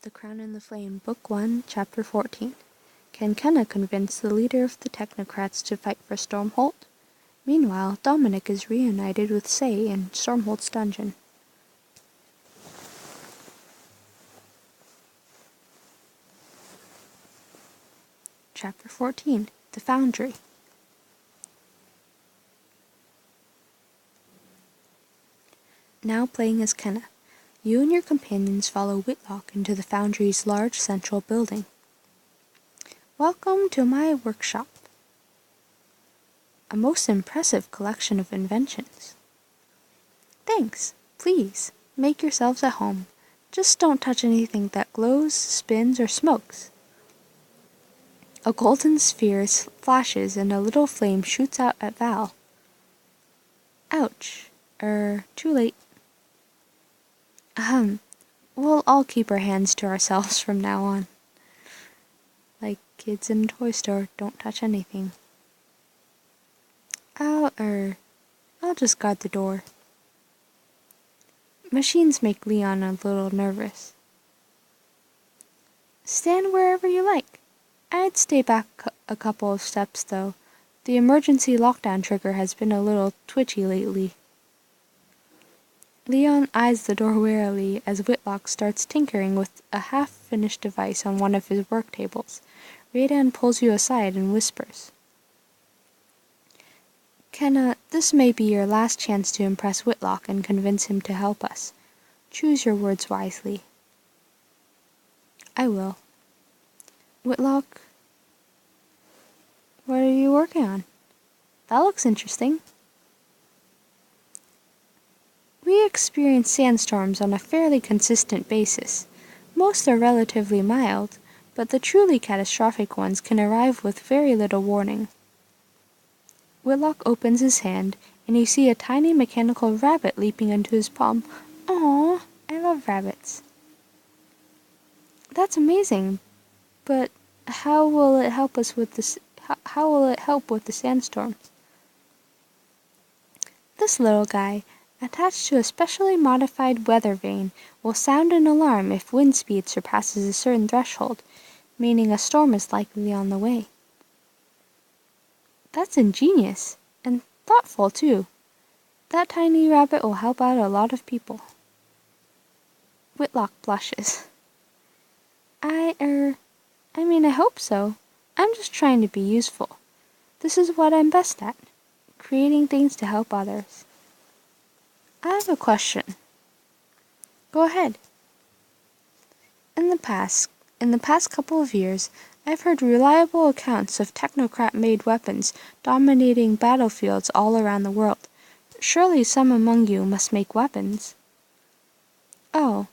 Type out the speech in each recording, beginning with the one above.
The Crown and the Flame, Book 1, Chapter 14. Can Kenna convince the leader of the technocrats to fight for Stormholt? Meanwhile, Dominic is reunited with Say in Stormholt's dungeon. Chapter 14. The Foundry. Now playing as Kenna. You and your companions follow Whitlock into the Foundry's large central building. Welcome to my workshop. A most impressive collection of inventions. Thanks. Please, make yourselves at home. Just don't touch anything that glows, spins, or smokes. A golden sphere flashes and a little flame shoots out at Val. Ouch. Too late. We'll all keep our hands to ourselves from now on. Like kids in a toy store, don't touch anything. I'll just guard the door. Machines make Leon a little nervous. Stand wherever you like. I'd stay back a couple of steps, though. The emergency lockdown trigger has been a little twitchy lately. Leon eyes the door warily as Whitlock starts tinkering with a half-finished device on one of his work tables. Radan pulls you aside and whispers. Kenna, this may be your last chance to impress Whitlock and convince him to help us. Choose your words wisely. I will. Whitlock, what are you working on? That looks interesting. We experience sandstorms on a fairly consistent basis. Most are relatively mild, but the truly catastrophic ones can arrive with very little warning. Whitlock opens his hand, and you see a tiny mechanical rabbit leaping into his palm. Aww, I love rabbits. That's amazing, but how will it help us with this? How will it help with the sandstorms? This little guy, attached to a specially modified weather vane, will sound an alarm if wind speed surpasses a certain threshold, meaning a storm is likely on the way. That's ingenious, and thoughtful too. That tiny rabbit will help out a lot of people. Whitlock blushes. I hope so. I'm just trying to be useful. This is what I'm best at, creating things to help others. I have a question. Go ahead. In the past couple of years, I've heard reliable accounts of technocrat-made weapons dominating battlefields all around the world. Surely some among you must make weapons. Oh,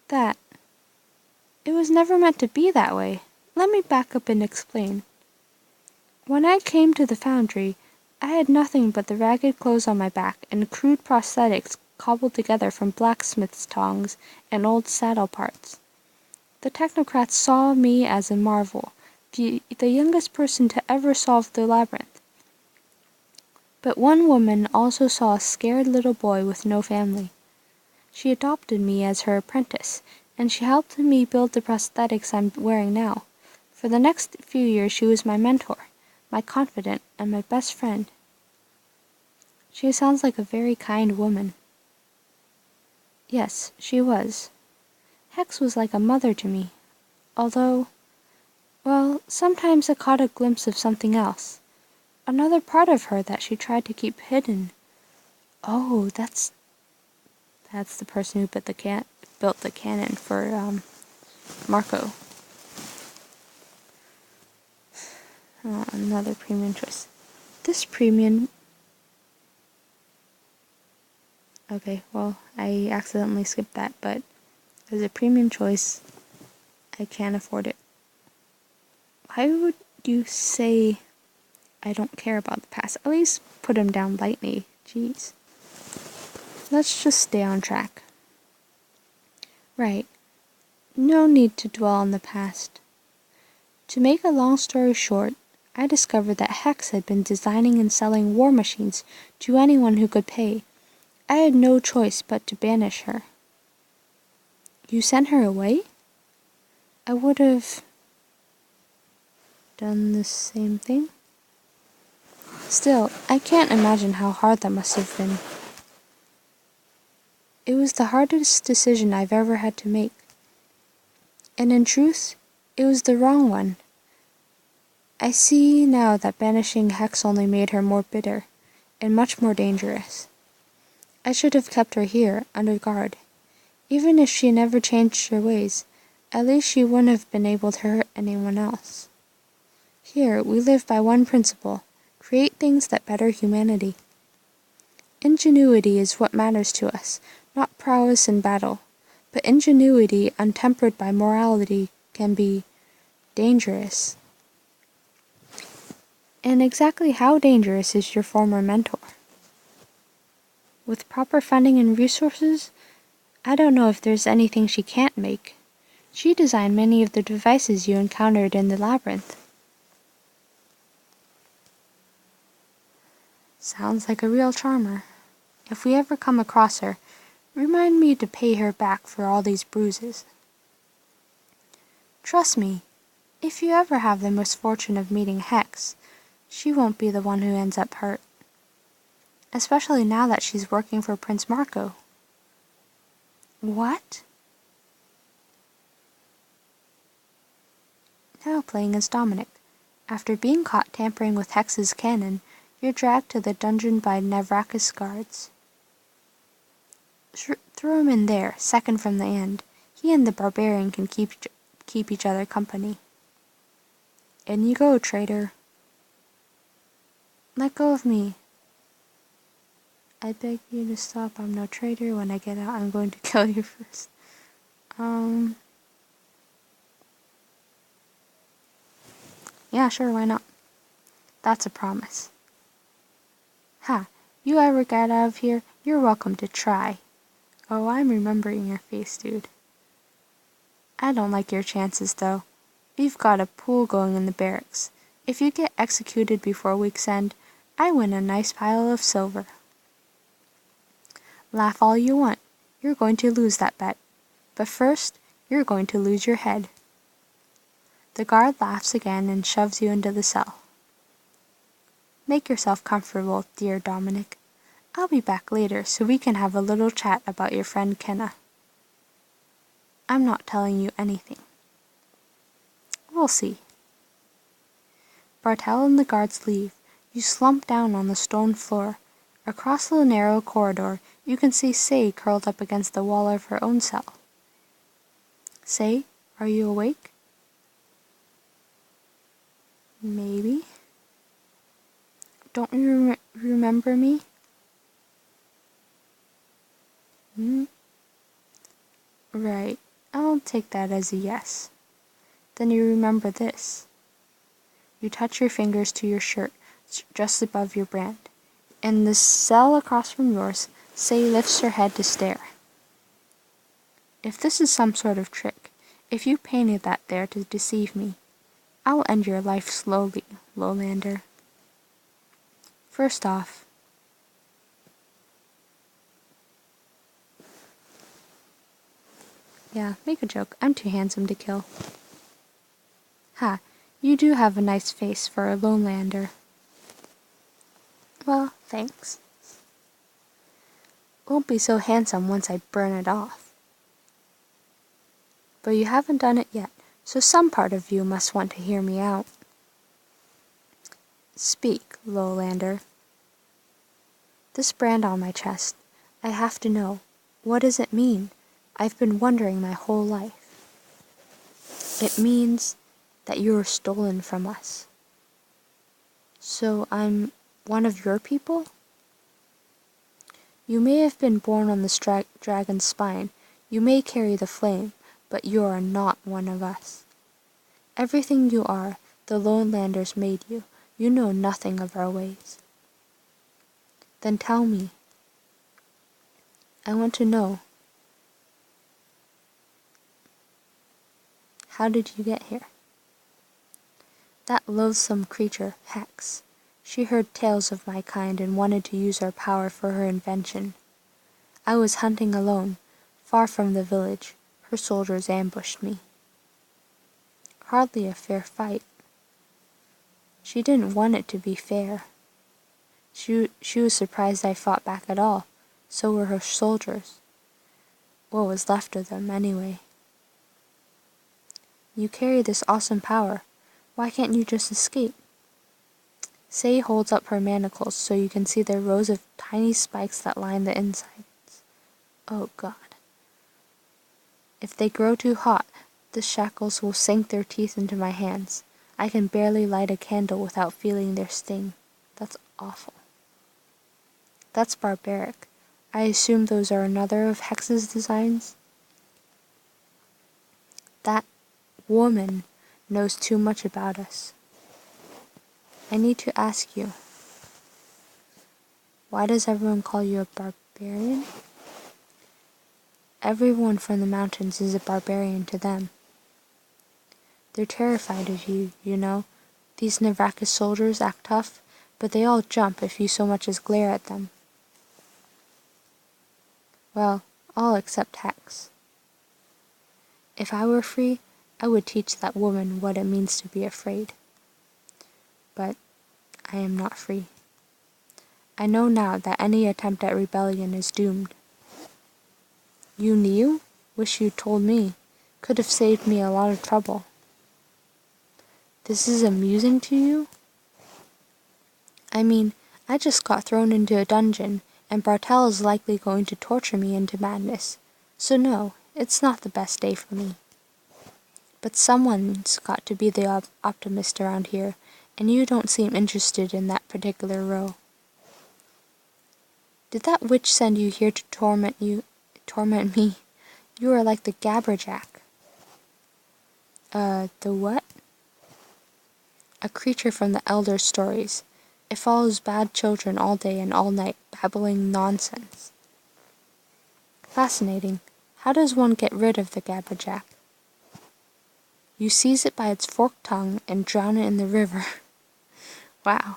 that. It was never meant to be that way. Let me back up and explain. When I came to the foundry, I had nothing but the ragged clothes on my back and crude prosthetics cobbled together from blacksmith's tongs and old saddle parts. The technocrats saw me as a marvel, the youngest person to ever solve the labyrinth. But one woman also saw a scared little boy with no family. She adopted me as her apprentice, and she helped me build the prosthetics I'm wearing now. For the next few years she was my mentor, my confidant, and my best friend. She sounds like a very kind woman. Yes, she was. Hex was like a mother to me, although, well, sometimes I caught a glimpse of something else. Another part of her that she tried to keep hidden. Oh, that's the person who built the cannon for, Marco. Oh, another premium choice. This premium... Okay, well, I accidentally skipped that, but as a premium choice, I can't afford it. Why would you say I don't care about the past? At least put him down lightly. Jeez. Let's just stay on track. Right. No need to dwell on the past. To make a long story short, I discovered that Hex had been designing and selling war machines to anyone who could pay. I had no choice but to banish her. You sent her away? I would have done the same thing. Still, I can't imagine how hard that must have been. It was the hardest decision I've ever had to make. And in truth, it was the wrong one. I see now that banishing Hex only made her more bitter, and much more dangerous. I should have kept her here, under guard. Even if she never changed her ways, at least she wouldn't have been able to hurt anyone else. Here, we live by one principle: create things that better humanity. Ingenuity is what matters to us, not prowess in battle. But ingenuity untempered by morality can be dangerous. And exactly how dangerous is your former mentor? With proper funding and resources, I don't know if there's anything she can't make. She designed many of the devices you encountered in the labyrinth. Sounds like a real charmer. If we ever come across her, remind me to pay her back for all these bruises. Trust me, if you ever have the misfortune of meeting Hex, she won't be the one who ends up hurt. Especially now that she's working for Prince Marco. What? Now playing as Dominic. After being caught tampering with Hex's cannon, you're dragged to the dungeon by Navrakas guards. Throw him in there, second from the end. He and the barbarian can keep each other company. In you go, traitor. Let go of me. I beg you to stop. I'm no traitor. When I get out, I'm going to kill you first. Yeah, sure, why not? That's a promise. Ha, you ever get out of here, you're welcome to try. Oh, I'm remembering your face, dude. I don't like your chances, though. We've got a pool going in the barracks. If you get executed before week's end, I win a nice pile of silver. Laugh all you want. You're going to lose that bet. But first, you're going to lose your head. The guard laughs again and shoves you into the cell. Make yourself comfortable, dear Dominic. I'll be back later so we can have a little chat about your friend Kenna. I'm not telling you anything. We'll see. Bartel and the guards leave. You slump down on the stone floor. Across the narrow corridor, you can see Say curled up against the wall of her own cell. Say, are you awake? Maybe. Don't you remember me? Right. I'll take that as a yes. Then you remember this. You touch your fingers to your shirt, just above your brand. In the cell across from yours, Say lifts her head to stare. If this is some sort of trick, if you painted that there to deceive me, I'll end your life slowly, Lowlander. First off, yeah, make a joke. I'm too handsome to kill. Ha, you do have a nice face for a Lowlander. Well, thanks. Won't be so handsome once I burn it off. But you haven't done it yet, so some part of you must want to hear me out. Speak, Lowlander. This brand on my chest, I have to know. What does it mean? I've been wondering my whole life. It means that you were stolen from us. So I'm one of your people? You may have been born on this dragon's spine, you may carry the flame, but you are not one of us. Everything you are, the Lowlanders made you. You know nothing of our ways. Then tell me. I want to know. How did you get here? That loathsome creature, Hex. She heard tales of my kind and wanted to use our power for her invention. I was hunting alone, far from the village. Her soldiers ambushed me. Hardly a fair fight. She didn't want it to be fair. She was surprised I fought back at all. So were her soldiers. What was left of them, anyway. You carry this awesome power. Why can't you just escape? Say holds up her manacles so you can see the rows of tiny spikes that line the insides. Oh God. If they grow too hot, the shackles will sink their teeth into my hands. I can barely light a candle without feeling their sting. That's awful. That's barbaric. I assume those are another of Hex's designs? That woman knows too much about us. I need to ask you, why does everyone call you a barbarian? Everyone from the mountains is a barbarian to them. They're terrified of you, you know. These Navrakas soldiers act tough, but they all jump if you so much as glare at them. Well, all except Hex. If I were free, I would teach that woman what it means to be afraid. But I am not free. I know now that any attempt at rebellion is doomed. You knew? Wish you'd told me. Could have saved me a lot of trouble. This is amusing to you? I mean, I just got thrown into a dungeon, and Bartel is likely going to torture me into madness. So no, it's not the best day for me. But someone's got to be the optimist around here, and you don't seem interested in that particular row. Did that witch send you here to torment me? You are like the Gabberjack. The what? A creature from the Elder Stories. It follows bad children all day and all night, babbling nonsense. Fascinating. How does one get rid of the Gabberjack? You seize it by its forked tongue and drown it in the river. Wow.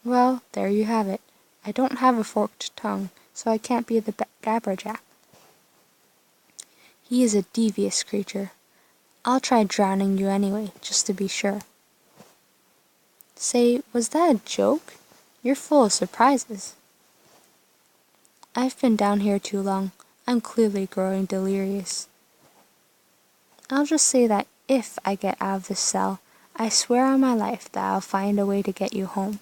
Well, there you have it. I don't have a forked tongue, so I can't be the Gabberjack. He is a devious creature. I'll try drowning you anyway, just to be sure. Say, was that a joke? You're full of surprises. I've been down here too long. I'm clearly growing delirious. I'll just say that if I get out of this cell, I swear on my life that I'll find a way to get you home.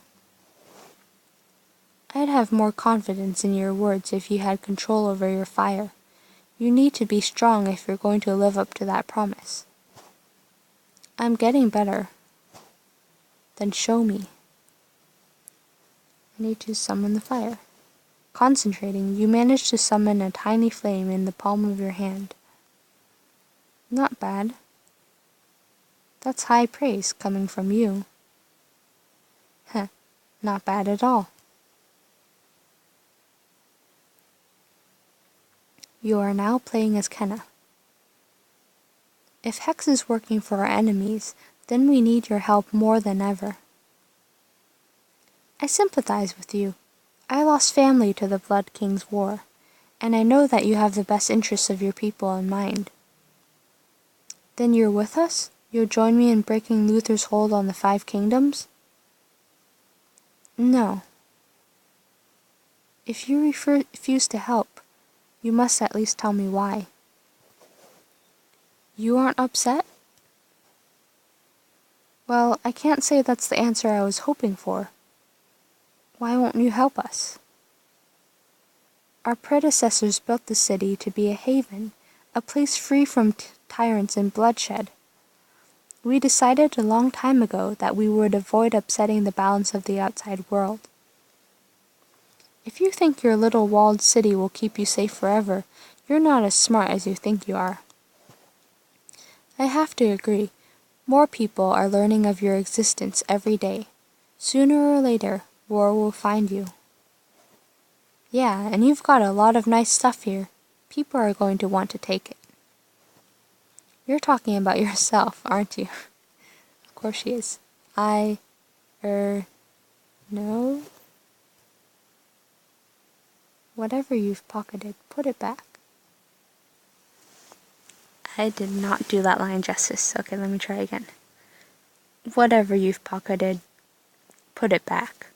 I'd have more confidence in your words if you had control over your fire. You need to be strong if you're going to live up to that promise. I'm getting better. Then show me. I need to summon the fire. Concentrating, you manage to summon a tiny flame in the palm of your hand. Not bad. That's high praise coming from you. Heh, not bad at all. You are now playing as Kenna. If Hex is working for our enemies, then we need your help more than ever. I sympathize with you. I lost family to the Blood King's war, and I know that you have the best interests of your people in mind. Then you're with us? You'll join me in breaking Luther's hold on the 5 kingdoms? No. If you refuse to help, you must at least tell me why. You aren't upset? Well, I can't say that's the answer I was hoping for. Why won't you help us? Our predecessors built the city to be a haven, a place free from tyrants and bloodshed. We decided a long time ago that we would avoid upsetting the balance of the outside world. If you think your little walled city will keep you safe forever, you're not as smart as you think you are. I have to agree. More people are learning of your existence every day. Sooner or later, war will find you. Yeah, and you've got a lot of nice stuff here. People are going to want to take it. You're talking about yourself, aren't you? Of course she is. No? Whatever you've pocketed, put it back. I did not do that line justice. Okay, let me try again. Whatever you've pocketed, put it back.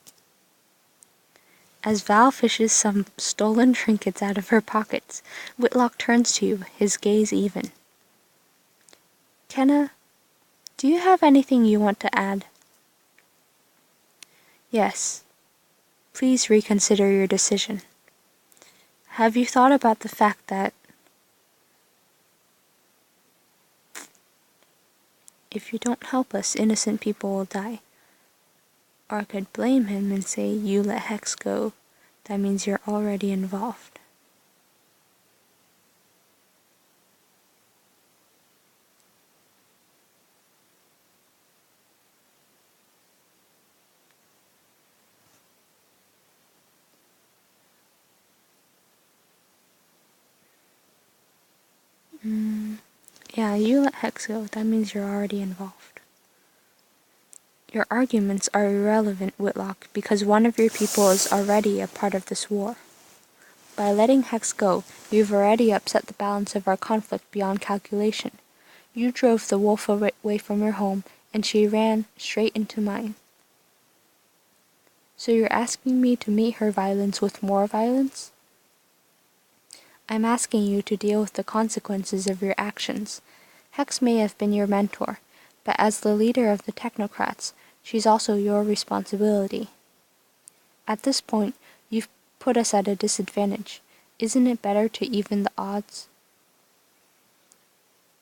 As Val fishes some stolen trinkets out of her pockets, Whitlock turns to you, his gaze even. Kenna, do you have anything you want to add? Yes. Please reconsider your decision. Have you thought about the fact that if you don't help us, innocent people will die? Or I could blame him and say you let Hex go. That means you're already involved. Yeah, you let Hex go. That means you're already involved. Your arguments are irrelevant, Whitlock, because one of your people is already a part of this war. By letting Hex go, you've already upset the balance of our conflict beyond calculation. You drove the wolf away from her home, and she ran straight into mine. So you're asking me to meet her violence with more violence? I'm asking you to deal with the consequences of your actions. Hex may have been your mentor, but as the leader of the technocrats, she's also your responsibility. At this point, you've put us at a disadvantage. Isn't it better to even the odds?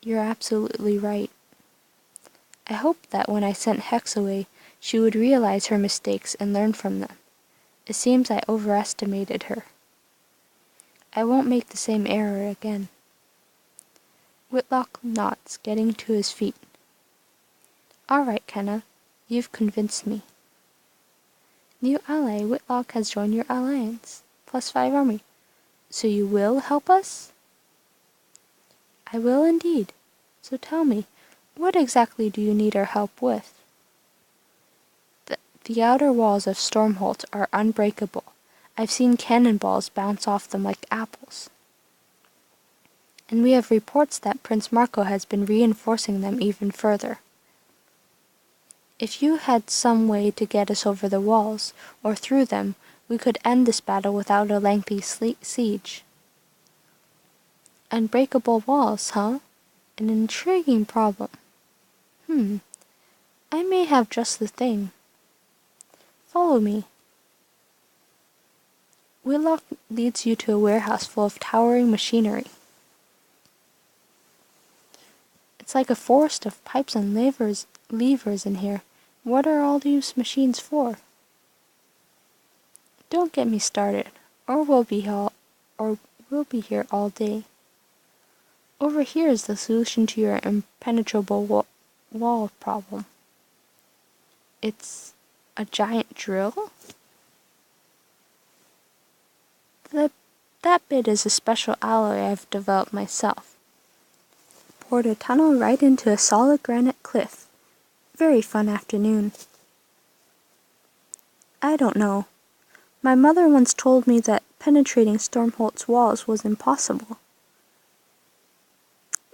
You're absolutely right. I hoped that when I sent Hex away, she would realize her mistakes and learn from them. It seems I overestimated her. I won't make the same error again. Whitlock nods, getting to his feet. All right, Kenna. You've convinced me. New ally, Whitlock has joined your alliance. +5 army. So you will help us? I will indeed. So tell me, what exactly do you need our help with? The outer walls of Stormholt are unbreakable. I've seen cannonballs bounce off them like apples. And we have reports that Prince Marco has been reinforcing them even further. If you had some way to get us over the walls, or through them, we could end this battle without a lengthy siege. Unbreakable walls, huh? An intriguing problem. I may have just the thing. Follow me. Whitlock leads you to a warehouse full of towering machinery. It's like a forest of pipes and levers in here. What are all these machines for? Don't get me started, or we'll be here all day. Over here is the solution to your impenetrable wall problem. It's a giant drill? That bit is a special alloy I've developed myself. Poured a tunnel right into a solid granite cliff. Very fun afternoon. I don't know. My mother once told me that penetrating Stormholt's walls was impossible.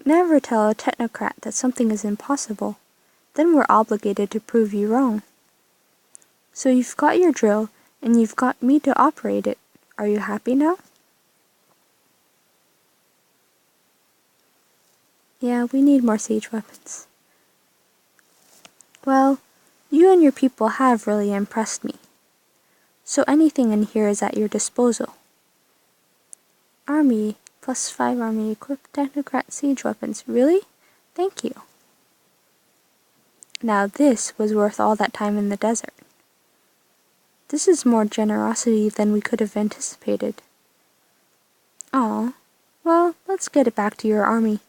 Never tell a technocrat that something is impossible. Then we're obligated to prove you wrong. So you've got your drill, and you've got me to operate it. Are you happy now? Yeah, we need more siege weapons. Well, you and your people have really impressed me. So anything in here is at your disposal. Army, +5 army, equipped technocrat siege weapons. Really? Thank you. Now this was worth all that time in the desert. This is more generosity than we could have anticipated. Aw, well, let's get it back to your army.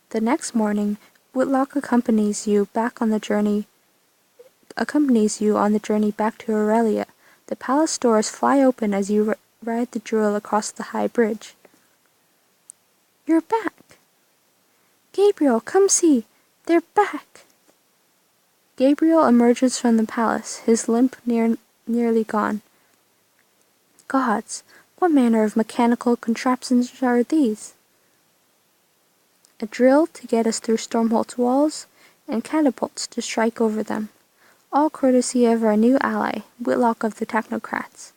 The next morning, Whitlock accompanies you on the journey back to Aurelia. The palace doors fly open as you ride the drill across the high bridge. You're back! Gabriel, come see! They're back! Gabriel emerges from the palace, his limp nearly gone. Gods, What manner of mechanical contraptions are these? A drill to get us through Stormholt's walls, and catapults to strike over them, all courtesy of our new ally, Whitlock of the Technocrats.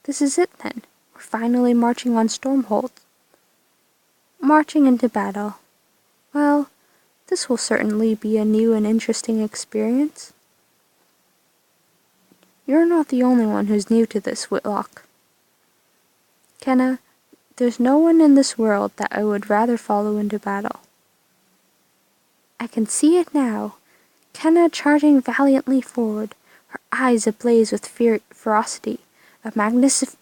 This is it then. We're finally marching on Stormholt. Marching into battle. Well, this will certainly be a new and interesting experience. You're not the only one who's new to this, Whitlock. Kenna, there's no one in this world that I would rather follow into battle. I can see it now. Kenna charging valiantly forward, her eyes ablaze with ferocity, a magnificent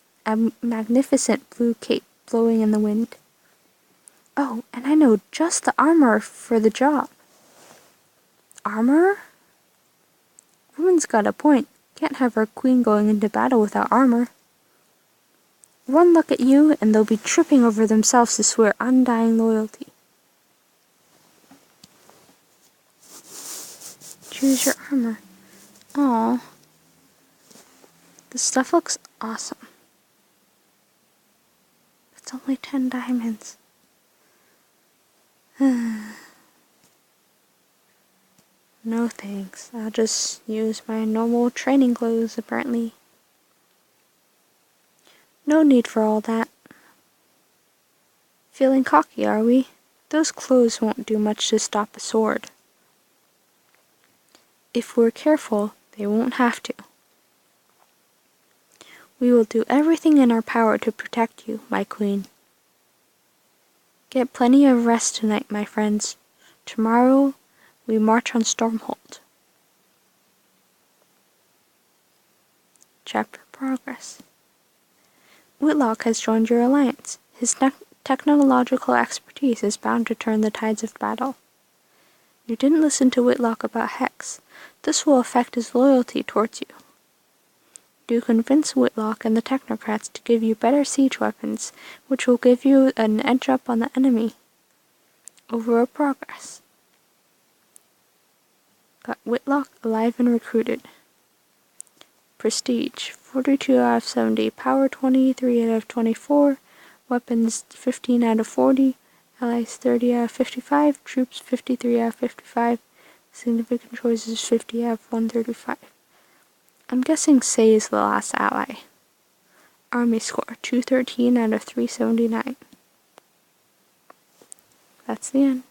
blue cape blowing in the wind. Oh, and I know just the armor for the job. Armor? Woman's got a point. Can't have our queen going into battle without armor. One look at you, and they'll be tripping over themselves to swear undying loyalty. Choose your armor. Aww. This stuff looks awesome. It's only 10 diamonds. No thanks. I'll just use my normal training clothes, apparently. No need for all that. Feeling cocky, are we? Those clothes won't do much to stop a sword. If we're careful, they won't have to. We will do everything in our power to protect you, my queen. Get plenty of rest tonight, my friends. Tomorrow, we march on Stormholt. Chapter Progress. Whitlock has joined your alliance. His technological expertise is bound to turn the tides of battle. You didn't listen to Whitlock about Hex. This will affect his loyalty towards you. Do convince Whitlock and the technocrats to give you better siege weapons, which will give you an edge up on the enemy. Overall progress. Got Whitlock alive and recruited. Prestige, 42 out of 70, power 23 out of 24, weapons 15 out of 40, allies 30 out of 55, troops 53 out of 55, significant choices 50 out of 135. I'm guessing Say is the last ally. Army score, 213 out of 379. That's the end.